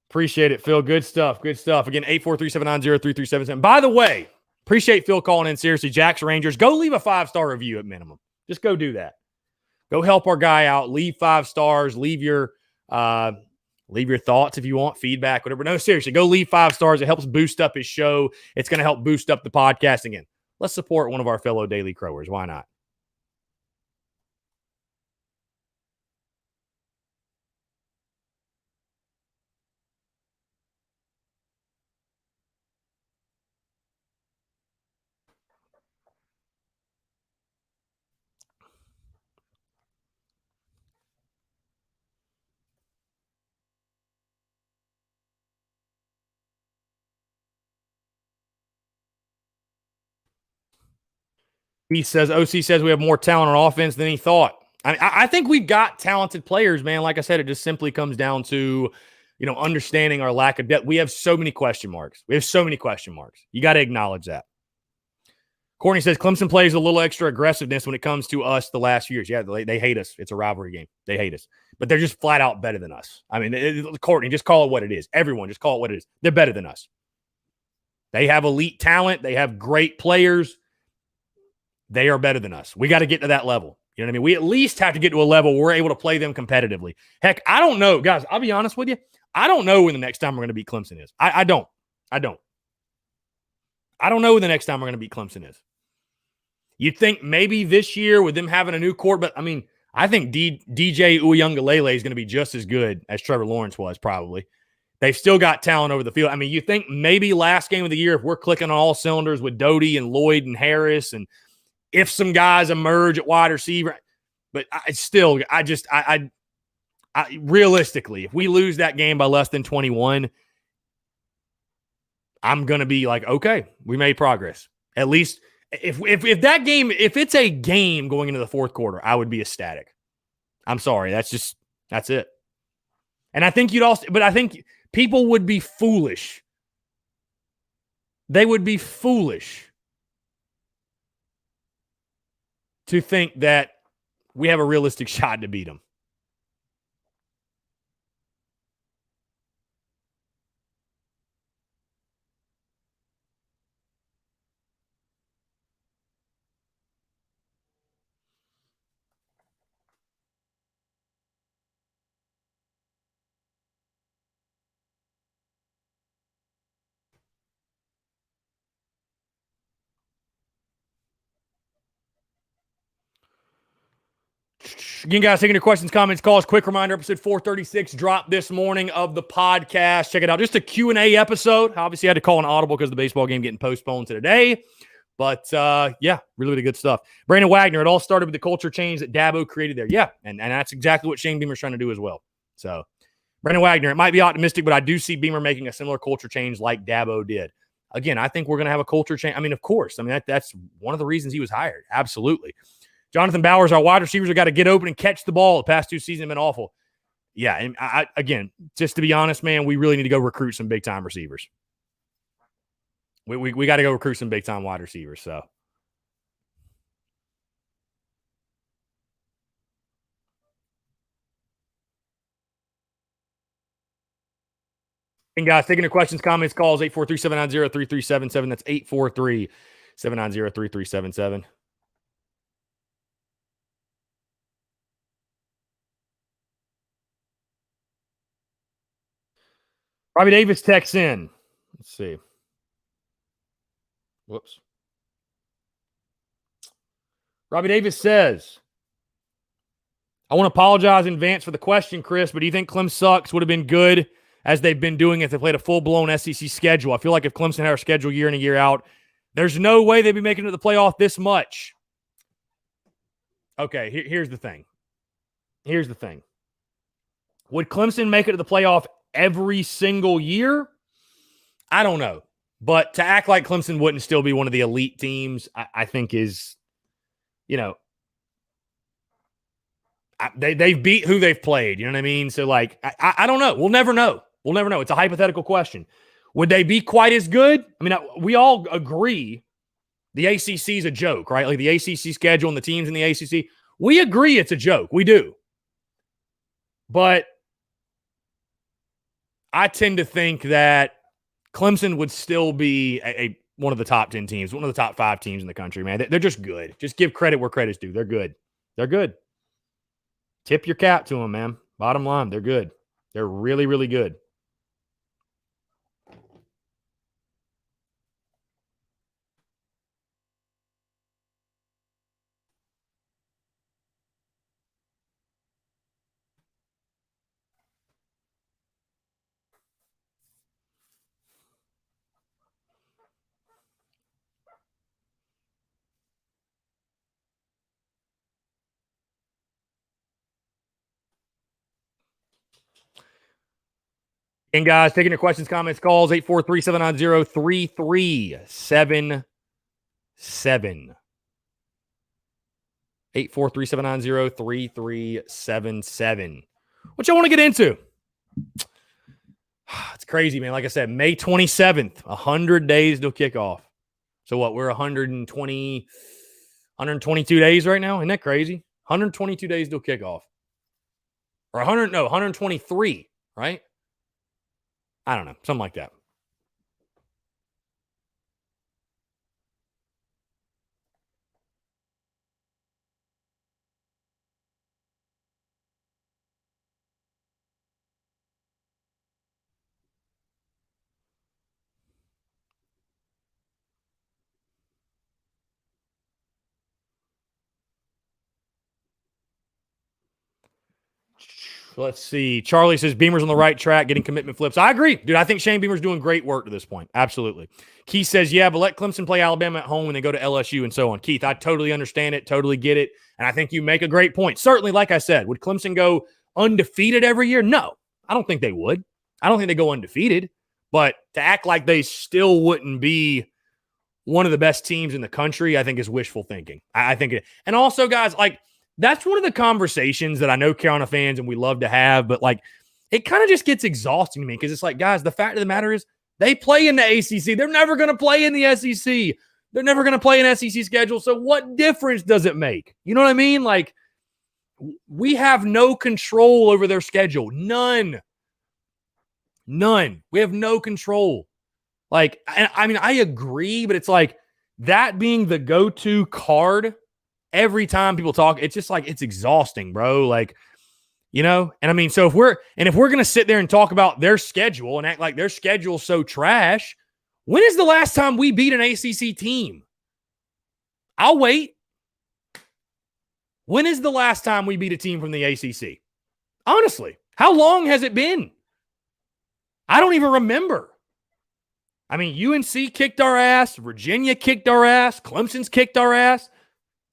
Appreciate it, Phil. Good stuff. Good stuff. Again, 843-790-3377. By the way, appreciate Phil calling in. Seriously, Jack's Rangers, go leave a 5-star review at minimum. Just go do that. Go help our guy out. Leave 5 stars. Leave your thoughts if you want, feedback, whatever. No, seriously, go leave 5 stars. It helps boost up his show. It's going to help boost up the podcast again. Let's support one of our fellow Daily Crowers. Why not? OC says we have more talent on offense than he thought. I think we've got talented players, man. Like I said, it just simply comes down to, understanding our lack of depth. We have so many question marks. You got to acknowledge that. Courtney says Clemson plays a little extra aggressiveness when it comes to us the last few years. Yeah, they hate us. It's a rivalry game. They hate us. But they're just flat out better than us. I mean, Courtney, just call it what it is. Everyone, just call it what it is. They're better than us. They have elite talent. They have great players. They are better than us. We got to get to that level. You know what I mean? We at least have to get to a level where we're able to play them competitively. Heck, I don't know. Guys, I'll be honest with you. I don't know when the next time we're going to beat Clemson is. I don't. I don't know when the next time we're going to beat Clemson is. You'd think maybe this year with them having a new court, but I mean, I think DJ Uiagalelei is going to be just as good as Trevor Lawrence was probably. They've still got talent over the field. I mean, you think maybe last game of the year, if we're clicking on all cylinders with Doty and Lloyd and Harris, and if some guys emerge at wide receiver, but realistically, if we lose that game by less than 21, I'm going to be like, okay, we made progress. At least if that game, if it's a game going into the fourth quarter, I would be ecstatic. I'm sorry. That's it. And I think I think people would be foolish. They would be foolish to think that we have a realistic shot to beat them. Again, guys, taking your questions, comments, calls. Quick reminder, episode 436 dropped this morning of the podcast. Check it out. Just a Q&A episode. Obviously, I had to call an audible because of the baseball game getting postponed to today. But, yeah, really good stuff. Brandon Wagner, it all started with the culture change that Dabo created there. Yeah, and that's exactly what Shane Beamer's trying to do as well. So, Brandon Wagner, it might be optimistic, but I do see Beamer making a similar culture change like Dabo did. Again, I think we're going to have a culture change. I mean, of course. I mean, that's one of the reasons he was hired. Absolutely. Jonathan Bowers, our wide receivers have got to get open and catch the ball. The past 2 seasons have been awful. Yeah, and again, just to be honest, man, we really need to go recruit some big-time receivers. We got to go recruit some big-time wide receivers, so. And guys, taking your questions, comments, calls, 843-790-3377. That's 843-790-3377. Robbie Davis texts in. Let's see. Whoops. Robbie Davis says, I want to apologize in advance for the question, Chris, but do you think Clem sucks would have been good as they've been doing if they played a full-blown SEC schedule? I feel like if Clemson had our schedule year in and year out, there's no way they'd be making it to the playoff this much. Okay, here's the thing. Here's the thing. Would Clemson make it to the playoff every single year? I don't know. But to act like Clemson wouldn't still be one of the elite teams, I think is, you know, they've beat who they've played. You know what I mean? So, like, I don't know. We'll never know. We'll never know. It's a hypothetical question. Would they be quite as good? I mean, we all agree the ACC is a joke, right? Like the ACC schedule and the teams in the ACC. We agree it's a joke. We do. But I tend to think that Clemson would still be one of the top 10 teams, one of the top 5 teams in the country, man. They're just good. Just give credit where credit's due. They're good. They're good. Tip your cap to them, man. Bottom line, they're good. They're really, really good. And guys, taking your questions, comments, calls, 843-790-3377. 843-790-3377. What y'all want to get into? It's crazy, man. Like I said, May 27th, 100 days till kickoff. So what, we're 122 days right now? Isn't that crazy? 122 days till kickoff. Or 123, right? I don't know, something like that. Let's see. Charlie says Beamer's on the right track, getting commitment flips. I agree, dude. I think Shane Beamer's doing great work to this point. Absolutely. Keith says, yeah, but let Clemson play Alabama at home when they go to LSU and so on. Keith, I totally understand it, totally get it. And I think you make a great point. Certainly, like I said, would Clemson go undefeated every year? No, I don't think they would. I don't think they go undefeated. But to act like they still wouldn't be one of the best teams in the country, I think is wishful thinking. I think it. And also, guys, like, that's one of the conversations that I know Carolina fans and we love to have, but like it kind of just gets exhausting to me because it's like, guys, the fact of the matter is they play in the ACC. They're never going to play in the SEC. They're never going to play an SEC schedule. So what difference does it make? You know what I mean? Like we have no control over their schedule. None. We have no control. Like, I mean, I agree, but it's like that being the go-to card every time people talk, it's just like, it's exhausting, bro. Like, you know, and I mean, so if we're going to sit there and talk about their schedule and act like their schedule's so trash, when is the last time we beat an ACC team? I'll wait. When is the last time we beat a team from the ACC? Honestly, how long has it been? I don't even remember. I mean, UNC kicked our ass. Virginia kicked our ass. Clemson's kicked our ass.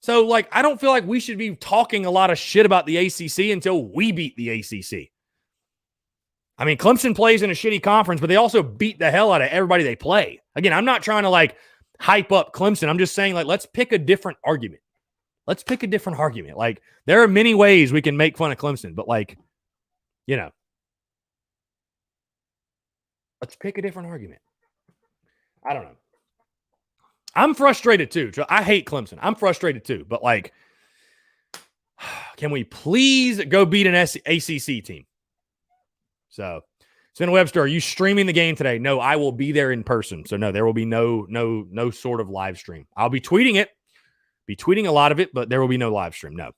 So, like, I don't feel like we should be talking a lot of shit about the ACC until we beat the ACC. I mean, Clemson plays in a shitty conference, but they also beat the hell out of everybody they play. Again, I'm not trying to, like, hype up Clemson. I'm just saying, like, let's pick a different argument. Let's pick a different argument. Like, there are many ways we can make fun of Clemson, but, like, you know, let's pick a different argument. I don't know. I'm frustrated too. I hate Clemson. I'm frustrated too. But like, can we please go beat an ACC team? So, Sven Webster, are you streaming the game today? No, I will be there in person. So no, there will be no sort of live stream. I'll be tweeting it. Be tweeting a lot of it, but there will be no live stream. No.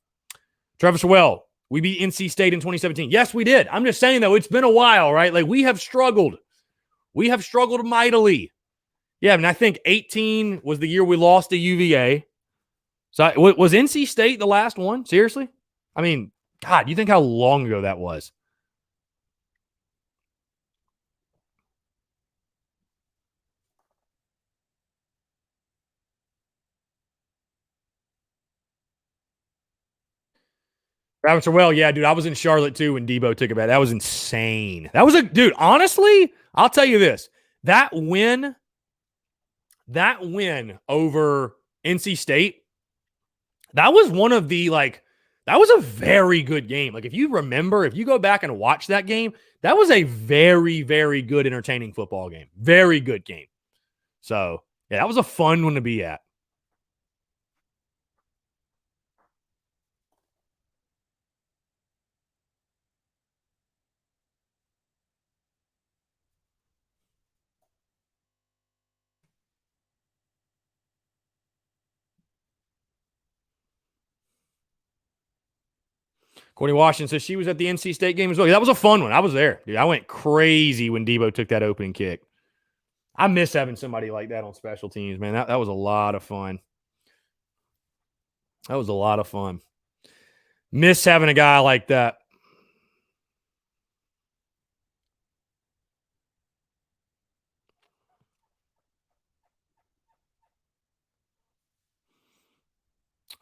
Travis Well, we beat NC State in 2017. Yes, we did. I'm just saying though, it's been a while, right? Like we have struggled. We have struggled mightily. Yeah, I mean, I think 18 was the year we lost to UVA. So was NC State the last one? Seriously? I mean, God, you think how long ago that was? Travis Terwell, yeah, dude. I was in Charlotte too when Debo took it back. That was insane. That was dude, honestly, I'll tell you this. That win over NC State, that was one of the that was a very good game. Like if you remember, if you go back and watch that game, that was a very, very good, entertaining football game. Very good game. So yeah, that was a fun one to be at. Courtney Washington says she was at the NC State game as well. That was a fun one. I was there. Dude, I went crazy when Debo took that opening kick. I miss having somebody like that on special teams, man. That was a lot of fun. That was a lot of fun. Miss having a guy like that.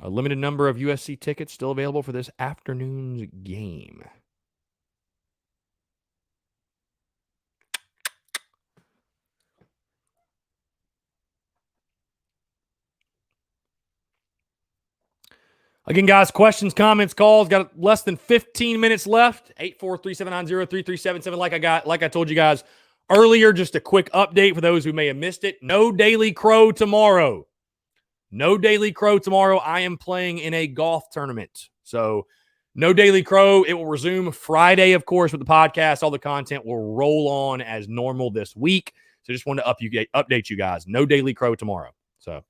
A limited number of USC tickets still available for this afternoon's game. Again, guys, questions, comments, calls. Got less than 15 minutes left. 843-790-3377. Like I told you guys earlier, just a quick update for those who may have missed it. No Daily Crow tomorrow. No Daily Crow tomorrow. I am playing in a golf tournament. So no Daily Crow. It will resume Friday, of course, with the podcast. All the content will roll on as normal this week. So just wanted to update you guys. No Daily Crow tomorrow. So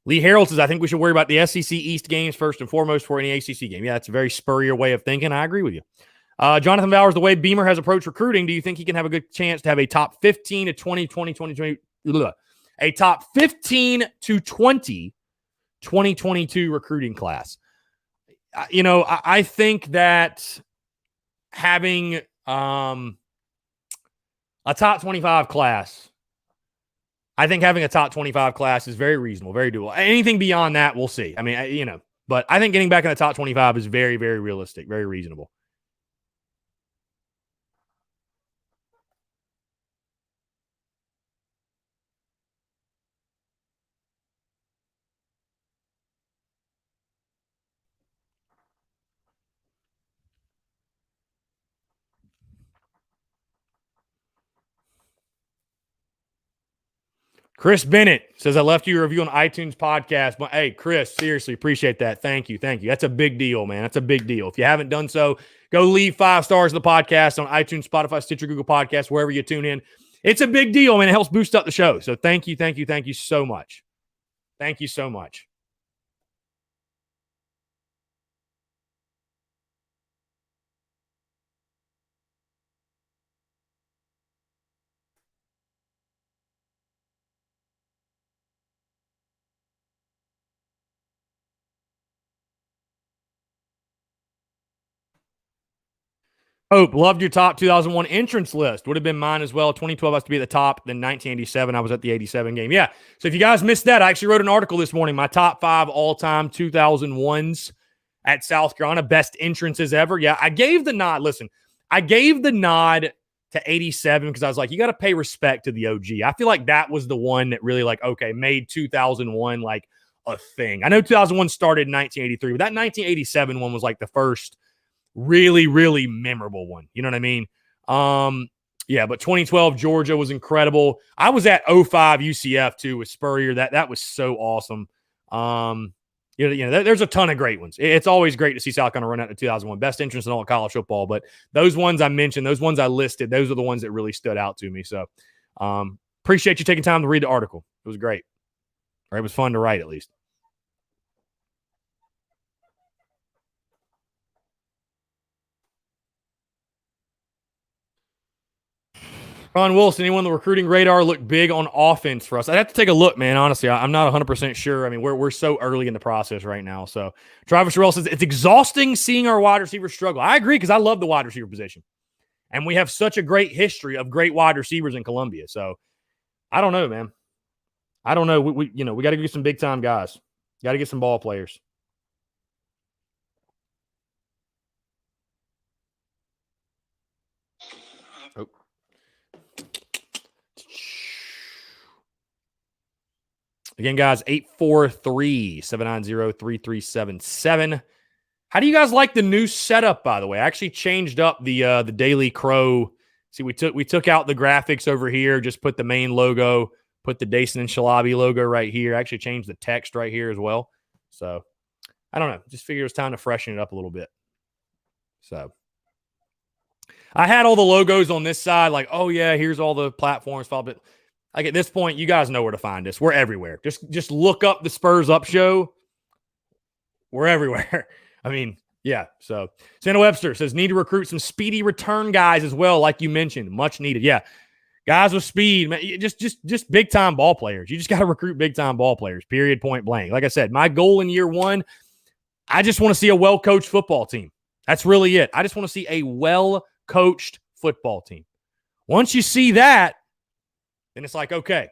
Lee Harold says, I think we should worry about the SEC East games first and foremost for any ACC game. Yeah, that's a very Spurrier way of thinking. I agree with you. Jonathan Bowers, the way Beamer has approached recruiting, do you think he can have a good chance to have a top 15 to 2020, a top 15 to 2022 recruiting class? I think that having a top 25 class, I think having a top 25 class is very reasonable, very doable. Anything beyond that, we'll see. I mean, but I think getting back in the top 25 is very, very realistic, very reasonable. Chris Bennett says, I left you a review on iTunes podcast. But hey, Chris, seriously, appreciate that. Thank you. That's a big deal, man. That's a big deal. If you haven't done so, go leave 5 stars of the podcast on iTunes, Spotify, Stitcher, Google Podcasts, wherever you tune in. It's a big deal, man. It helps boost up the show. So thank you so much. Thank you so much. Hope, loved your top 2001 entrance list. Would have been mine as well. 2012 has to be at the top. Then 1987, I was at the 87 game. Yeah. So if you guys missed that, I actually wrote an article this morning. My top 5 all-time 2001s at South Carolina. Best entrances ever. Yeah, I gave the nod. Listen, I gave the nod to 87 because I was like, you got to pay respect to the OG. I feel like that was the one that really made 2001 like a thing. I know 2001 started in 1983, but that 1987 one was like the first really, really memorable one. You know what I mean? Yeah, but 2012 Georgia was incredible. I was at 05 UCF too with Spurrier. That was so awesome. There's a ton of great ones. It's always great to see South Carolina run out in 2001. Best entrance in all of college football. But those ones I mentioned, those ones I listed, those are the ones that really stood out to me. So appreciate you taking time to read the article. It was great. Or it was fun to write at least. Ron Wilson, anyone on the recruiting radar look big on offense for us? I'd have to take a look, man. Honestly, I'm not 100% sure. I mean, we're so early in the process right now. So Travis Terrell says it's exhausting seeing our wide receivers struggle. I agree because I love the wide receiver position. And we have such a great history of great wide receivers in Columbia. So I don't know, man. I don't know. We got to get some big time guys. Got to get some ball players. Oh. Again, guys, 843-790-3377. How do you guys like the new setup, by the way? I actually changed up the Daily Crow. See, we took out the graphics over here, just put the main logo, put the Dason and Shalabi logo right here. I actually changed the text right here as well. So, I don't know. Just figured it was time to freshen it up a little bit. So, I had all the logos on this side, like, oh, yeah, here's all the platforms. But like at this point, you guys know where to find us. We're everywhere. Just look up the Spurs Up Show. We're everywhere. I mean, yeah. So Santa Webster says need to recruit some speedy return guys as well, like you mentioned. Much needed. Yeah. Guys with speed, man, just big time ball players. You just got to recruit big time ball players, period, point blank. Like I said, my goal in year one, I just want to see a well-coached football team. That's really it. I just want to see a well-coached football team. Once you see that, then it's like, okay,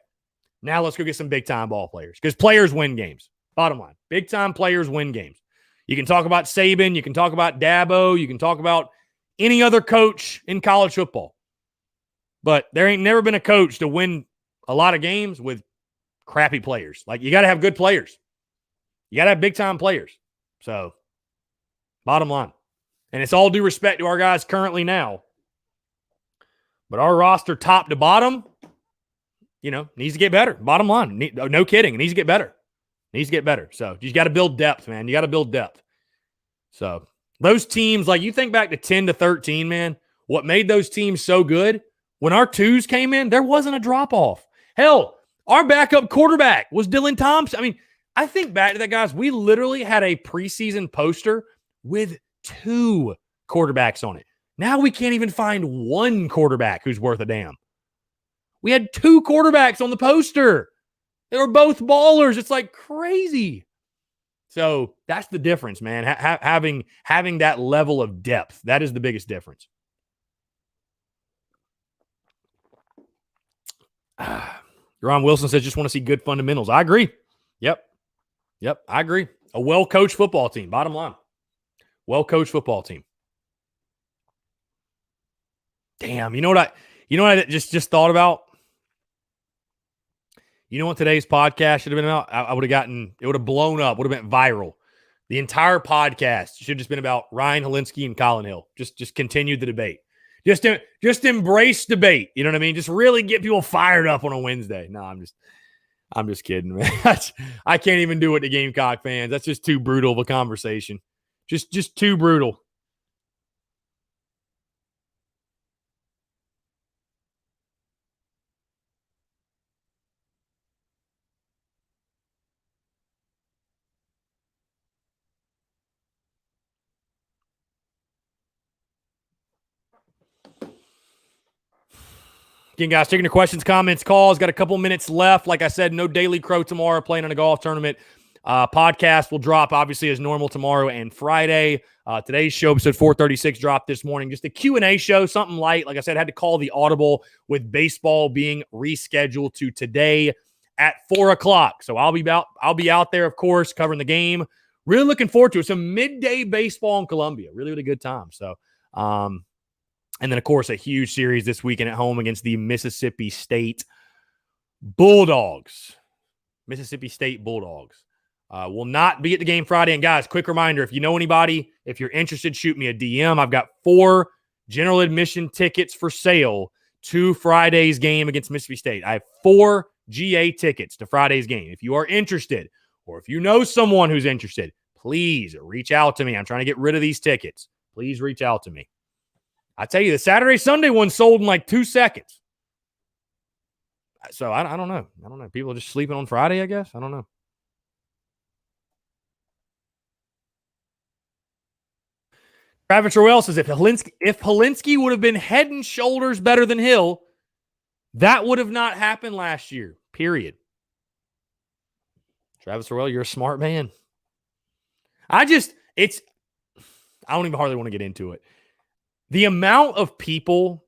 now let's go get some big time ball players because players win games. Bottom line, big time players win games. You can talk about Saban. You can talk about Dabo. You can talk about any other coach in college football. But there ain't never been a coach to win a lot of games with crappy players. Like, you got to have good players. You got to have big-time players. So, bottom line. And it's all due respect to our guys currently now. But our roster top to bottom, needs to get better. Bottom line. No kidding. It needs to get better. Needs to get better. So you got to build depth, man. You got to build depth. So those teams, like you think back to 10 to 13, man, what made those teams so good? When our twos came in, there wasn't a drop-off. Hell, our backup quarterback was Dylan Thompson. I mean, I think back to that, guys. We literally had a preseason poster with 2 quarterbacks on it. Now we can't even find 1 quarterback who's worth a damn. We had 2 quarterbacks on the poster. They were both ballers. It's like crazy. So that's the difference, man. Having that level of depth, that is the biggest difference. Ron Wilson says, just want to see good fundamentals. I agree. Yep, I agree. A well-coached football team, bottom line. Well-coached football team. Damn, you know what I just thought about? You know what today's podcast should have been about? I would have gotten, it would have blown up, would have been viral. The entire podcast should have just been about Ryan Helinski and Colin Hill. Just continue the debate. Just embrace debate. You know what I mean? Just really get people fired up on a Wednesday. No, I'm just kidding, man. I can't even do it to Gamecock fans. That's just too brutal of a conversation. Just too brutal. Again, guys, taking your questions, comments, calls. Got a couple minutes left. Like I said, no Daily Crow tomorrow, playing in a golf tournament. Podcast will drop, obviously, as normal tomorrow and Friday. Today's show, episode 436, dropped this morning. Just a Q&A show, something light. Like I said, I had to call the audible with baseball being rescheduled to today at 4 o'clock. So I'll be out there, of course, covering the game. Really looking forward to it. Some midday baseball in Columbia. Really, really good time. So, and then, of course, a huge series this weekend at home against the Mississippi State Bulldogs. Mississippi State Bulldogs. Will not be at the game Friday. And, guys, quick reminder, if you know anybody, if you're interested, shoot me a DM. I've got 4 general admission tickets for sale to Friday's game against Mississippi State. I have 4 GA tickets to Friday's game. If you are interested, or if you know someone who's interested, please reach out to me. I'm trying to get rid of these tickets. Please reach out to me. I tell you, the Saturday-Sunday one sold in like 2 seconds. So I don't know. I don't know. People are just sleeping on Friday, I guess. I don't know. Travis Roell says, if Helinski would have been head and shoulders better than Hill, That would have not happened last year, period. Travis Harrell, you're a smart man. I don't even hardly want to get into it. The amount of people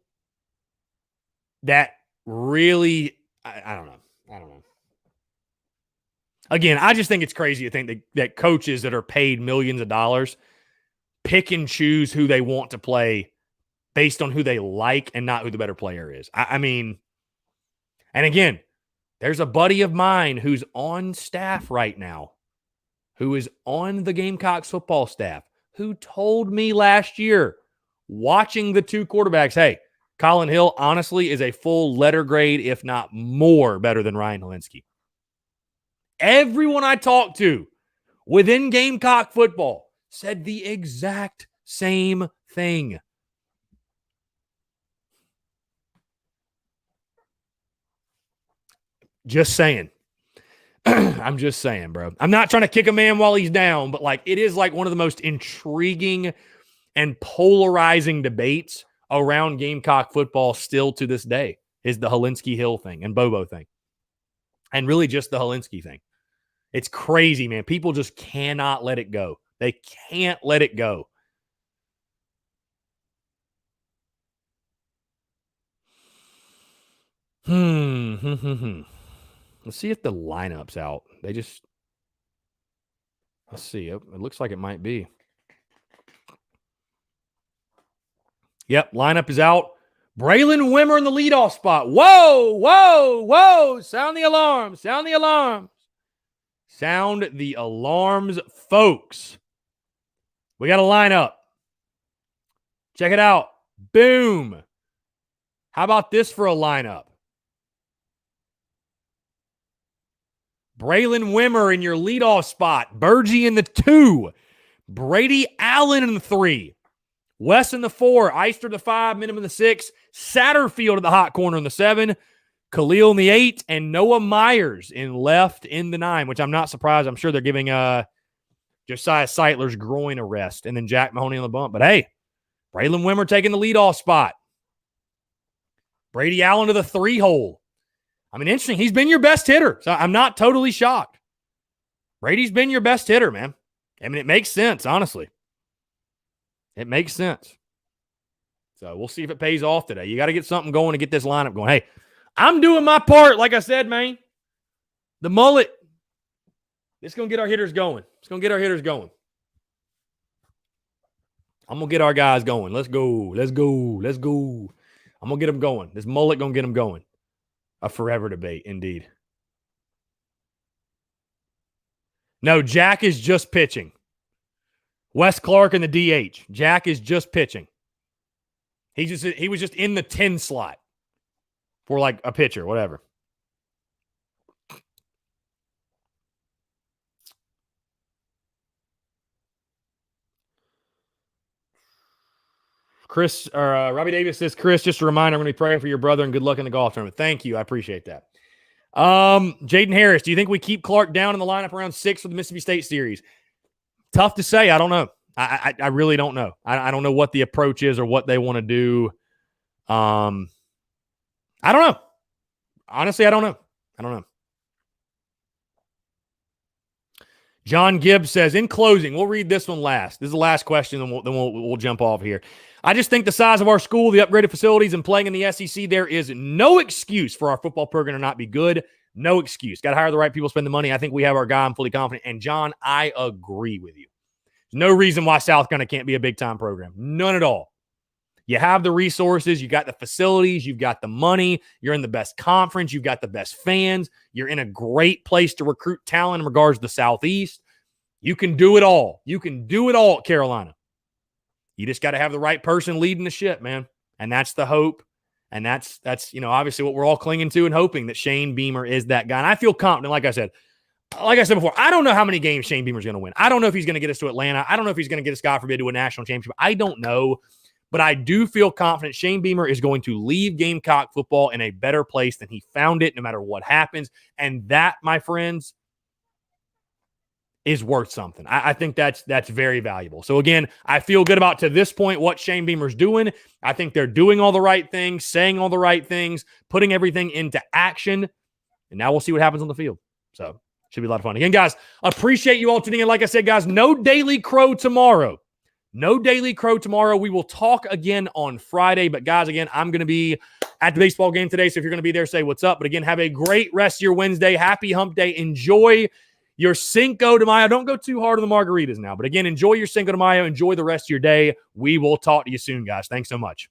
that really, I don't know. Again, I just think it's crazy to think that coaches that are paid millions of dollars pick and choose who they want to play based on who they like and not who the better player is. I mean, and again, there's a buddy of mine who's on staff right now, who is on the Gamecocks football staff, who told me last year, watching the two quarterbacks, hey, Colin Hill, honestly, is a full letter grade, if not more, better than Ryan Helinski. Everyone I talked to within Gamecock football said the exact same thing. Just saying. I'm just saying, bro. I'm not trying to kick a man while he's down, but like it is like one of the most intriguing and polarizing debates around Gamecock football still to this day is the Helinski Hill thing and Bobo thing. And really just the Helinski thing. It's crazy, man. People just cannot let it go. They can't let it go. Let's see if the lineup's out. Let's see. It looks like it might be. Yep, lineup is out. Braylon Wimmer in the leadoff spot. Whoa, whoa, whoa. Sound the alarm. Sound the alarm. Sound the alarms, folks. We got a lineup. Check it out. Boom. How about this for a lineup? Braylon Wimmer in your leadoff spot. Burgee in the 2. Brady Allen in the 3. Wes in the 4. Eister the 5. Minimum in the 6. Satterfield at the hot corner in the 7. Khalil in the 8. And Noah Myers in left in the 9, which I'm not surprised. I'm sure they're giving Josiah Seitler's groin a rest. And then Jack Mahoney on the bump. But hey, Braylon Wimmer taking the leadoff spot. Brady Allen to the 3 hole. I mean, interesting. He's been your best hitter. So I'm not totally shocked. Brady's been your best hitter, man. I mean, it makes sense, honestly. It makes sense. So we'll see if it pays off today. You got to get something going to get this lineup going. Hey, I'm doing my part, like I said, man. The mullet, it's going to get our hitters going. It's going to get our hitters going. I'm going to get our guys going. Let's go. Let's go. Let's go. I'm going to get them going. This mullet going to get them going. A forever debate, indeed. No, Jack is just pitching. Wes Clark in the DH. Jack is just pitching. He was just in the 10 slot for like a pitcher, whatever. Robbie Davis says, Chris, just a reminder, I'm going to be praying for your brother and good luck in the golf tournament. Thank you. I appreciate that. Jaden Harris, do you think we keep Clark down in the lineup around 6 for the Mississippi State series? Tough to say. I don't know. I really don't know. I don't know what the approach is or what they want to do. I don't know. Honestly, I don't know. John Gibbs says, in closing, we'll read this one last. This is the last question, then we'll jump off here. I just think the size of our school, the upgraded facilities, and playing in the SEC, there is no excuse for our football program to not be good. No excuse. Got to hire the right people, spend the money. I think we have our guy. I'm fully confident. And, John, I agree with you. There's no reason why South Carolina can't be a big-time program. None at all. You have the resources. You got the facilities. You've got the money. You're in the best conference. You've got the best fans. You're in a great place to recruit talent in regards to the Southeast. You can do it all. You can do it all at Carolina. You just got to have the right person leading the ship, man. And that's the hope. And that's obviously what we're all clinging to and hoping that Shane Beamer is that guy. And I feel confident, like I said before, I don't know how many games Shane Beamer's going to win. I don't know if he's going to get us to Atlanta. I don't know if he's going to get us, God forbid, to a national championship. I don't know. But I do feel confident Shane Beamer is going to leave Gamecock football in a better place than he found it, no matter what happens. And that, my friends, is worth something. I think that's very valuable. So again, I feel good about to this point what Shane Beamer's doing. I think they're doing all the right things, saying all the right things, putting everything into action, and now we'll see what happens on the field. So should be a lot of fun. Again, guys, appreciate you all tuning in. Like I said, guys, no Daily Crow tomorrow. No Daily Crow tomorrow. We will talk again on Friday. But guys, again, I'm going to be at the baseball game today. So if you're going to be there, say what's up. But again, have a great rest of your Wednesday. Happy hump day. Enjoy your Cinco de Mayo. Don't go too hard on the margaritas now. But again, enjoy your Cinco de Mayo. Enjoy the rest of your day. We will talk to you soon, guys. Thanks so much.